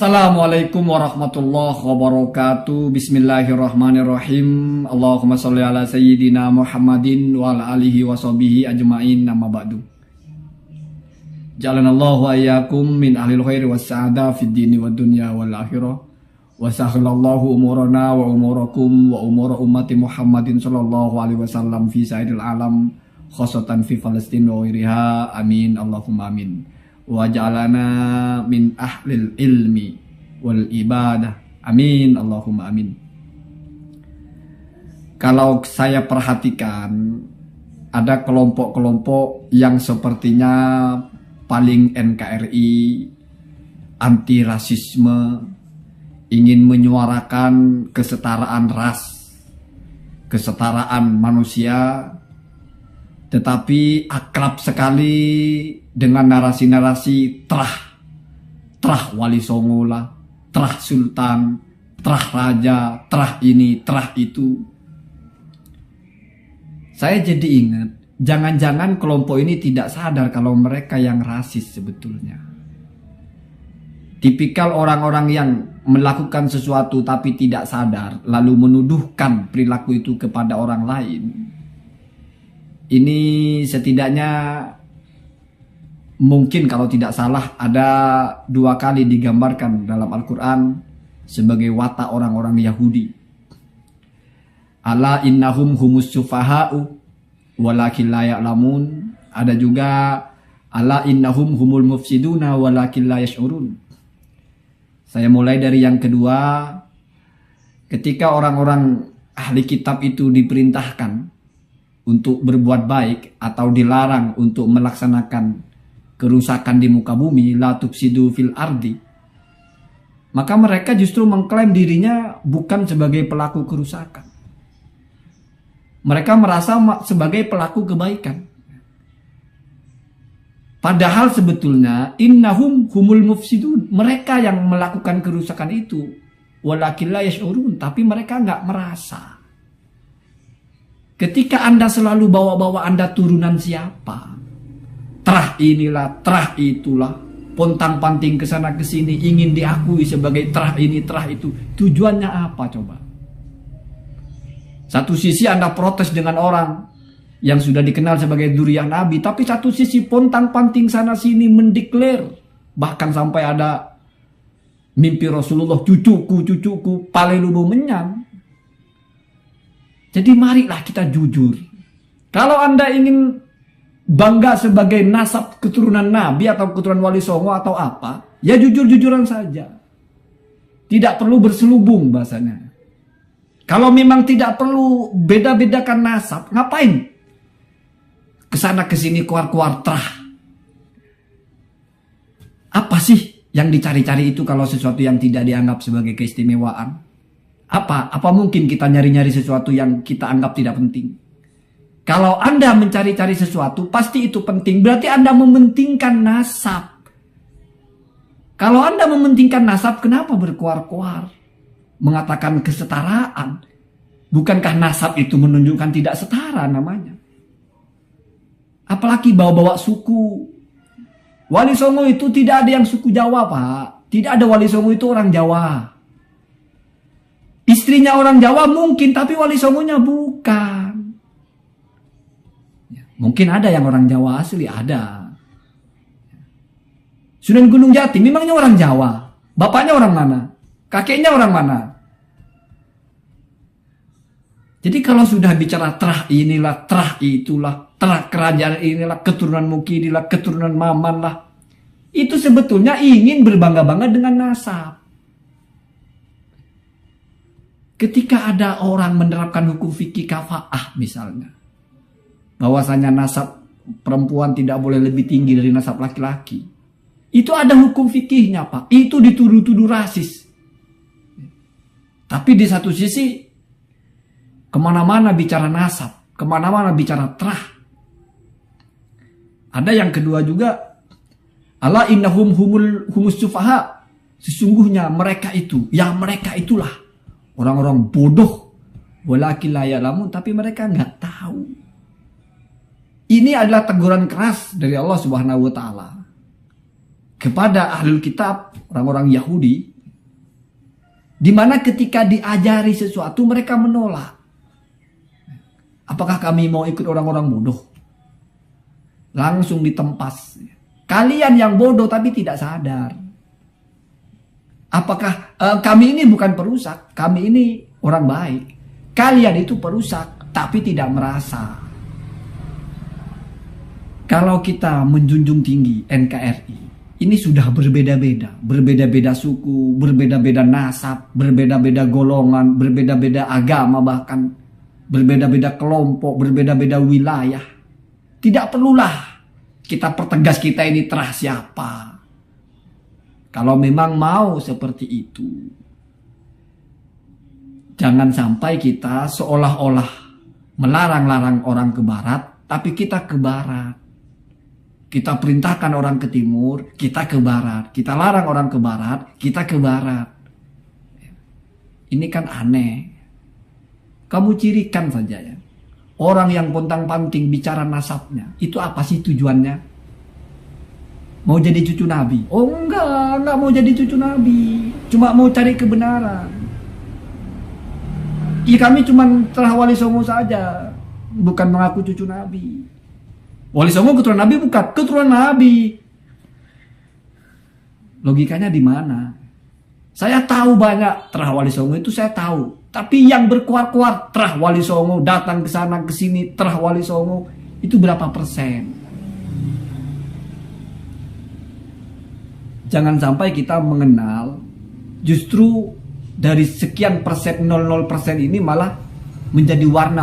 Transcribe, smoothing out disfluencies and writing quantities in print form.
Assalamualaikum warahmatullahi wabarakatuh. Bismillahirrahmanirrahim. Allahumma sholli ala sayyidina Muhammadin wa ala alihi wa sahbihi ajmain. Amma ba'du. Ja'alanallahu wa iyyakum min ahlil khairi was sa'ada fid dini wad dunya wal akhirah. Wa sahhalallahu umurana wa umurakum wa umura ummati Muhammadin sallallahu alaihi wasallam fi sa'iril alam khosatan fi Palestina wa ghayriha. Amin. Allahumma amin. Wa ja'alana min ahlil ilmi wal ibadah. Amin. Allahumma amin. Kalau saya perhatikan, ada kelompok-kelompok yang sepertinya paling NKRI, anti rasisme, ingin menyuarakan kesetaraan ras, kesetaraan manusia, tetapi akrab sekali dengan narasi-narasi terah wali songo lah, terah sultan, terah raja, terah ini, terah itu. Saya jadi ingat, jangan-jangan kelompok ini tidak sadar kalau mereka yang rasis sebetulnya. Tipikal orang-orang yang melakukan sesuatu tapi tidak sadar, lalu menuduhkan perilaku itu kepada orang lain. Ini setidaknya mungkin kalau tidak salah ada 2 kali digambarkan dalam Al-Quran sebagai watak orang-orang Yahudi. Ala innahum humus sufaha'u walakin la ya'lamun. Ada juga ala innahum humul mufsiduna walakin la yash'urun. Saya mulai dari yang kedua. Ketika orang-orang ahli kitab itu diperintahkan untuk berbuat baik atau dilarang untuk melaksanakan kerusakan di muka bumi, la tufsidu fil ardi, maka mereka justru mengklaim dirinya bukan sebagai pelaku kerusakan. Mereka merasa sebagai pelaku kebaikan. Padahal sebetulnya innahum humul mufsidun, mereka yang melakukan kerusakan itu, walakin la yash'urun, tapi mereka nggak merasa. Ketika Anda selalu bawa-bawa Anda turunan siapa, terah inilah, terah itulah, pontang-panting ke sana ke sini, ingin diakui sebagai terah ini, terah itu, tujuannya apa coba? Satu sisi Anda protes dengan orang yang sudah dikenal sebagai dzurriyyah Nabi, tapi satu sisi pontang-panting sana sini mendeklar, bahkan sampai ada mimpi Rasulullah, cucuku palelulu menyang. Jadi marilah kita jujur. Kalau Anda ingin bangga sebagai nasab keturunan Nabi atau keturunan Wali Songo atau apa, ya jujur-jujuran saja. Tidak perlu berselubung bahasanya. Kalau memang tidak perlu beda-bedakan nasab, ngapain kesana kesini keluar-keluar terah? Apa sih yang dicari-cari itu kalau sesuatu yang tidak dianggap sebagai keistimewaan? Apa mungkin kita nyari-nyari sesuatu yang kita anggap tidak penting? Kalau Anda mencari-cari sesuatu, pasti itu penting. Berarti Anda mementingkan nasab. Kalau Anda mementingkan nasab, kenapa berkuar-kuar mengatakan kesetaraan? Bukankah nasab itu menunjukkan tidak setara namanya? Apalagi bawa-bawa suku. Wali Songo itu tidak ada yang suku Jawa, Pak. Tidak ada Wali Songo itu orang Jawa. Istrinya orang Jawa mungkin, tapi Wali Songonya bukan. Mungkin ada yang orang Jawa asli, ada. Sunan Gunung Jati memangnya orang Jawa. Bapaknya orang mana? Kakeknya orang mana? Jadi kalau sudah bicara terah inilah, terah itulah, terah kerajaan inilah, keturunan Mukidillah, keturunan Maman lah, itu sebetulnya ingin berbangga-bangga dengan nasab. Ketika ada orang menerapkan hukum fikih kafa'ah misalnya, bahwasanya nasab perempuan tidak boleh lebih tinggi dari nasab laki-laki, itu ada hukum fikihnya, Pak. Itu dituduh-tuduh rasis. Tapi di satu sisi, kemana-mana bicara nasab, kemana-mana bicara terah. Ada yang kedua juga, ala innahum humus sufaha, sesungguhnya mereka itu, ya mereka itulah orang-orang bodoh, walakin la ya'lamun, tapi mereka nggak tahu. Ini adalah teguran keras dari Allah Subhanahu wa taala kepada ahlul kitab orang-orang Yahudi, di mana ketika diajari sesuatu mereka menolak. Apakah kami mau ikut orang-orang bodoh? Langsung ditempas. Kalian yang bodoh tapi tidak sadar. Apakah kami ini bukan perusak, kami ini orang baik. Kalian itu perusak tapi tidak merasa. Kalau kita menjunjung tinggi NKRI, ini sudah berbeda-beda. Berbeda-beda suku, berbeda-beda nasab, berbeda-beda golongan, berbeda-beda agama bahkan. Berbeda-beda kelompok, berbeda-beda wilayah. Tidak perlulah kita pertegas kita ini terah siapa. Kalau memang mau seperti itu, jangan sampai kita seolah-olah melarang-larang orang ke barat, tapi kita ke barat. Kita perintahkan orang ke timur, kita ke barat. Kita larang orang ke barat, kita ke barat. Ini kan aneh. Kamu cirikan saja ya. Orang yang pontang-panting bicara nasabnya, itu apa sih tujuannya? Mau jadi cucu Nabi? Oh enggak mau jadi cucu Nabi. Cuma mau cari kebenaran. Ya kami cuma Terah Wali Songo saja, bukan mengaku cucu Nabi. Wali Songo keturunan Nabi bukan? Keturunan Nabi. Logikanya di mana? Saya tahu banyak Terah Wali Songo itu saya tahu. Tapi yang berkuar-kuar Terah Wali Songo datang ke sana ke sini Terah Wali Songo itu berapa persen? Jangan sampai kita mengenal justru dari sekian persen 00% ini malah menjadi warna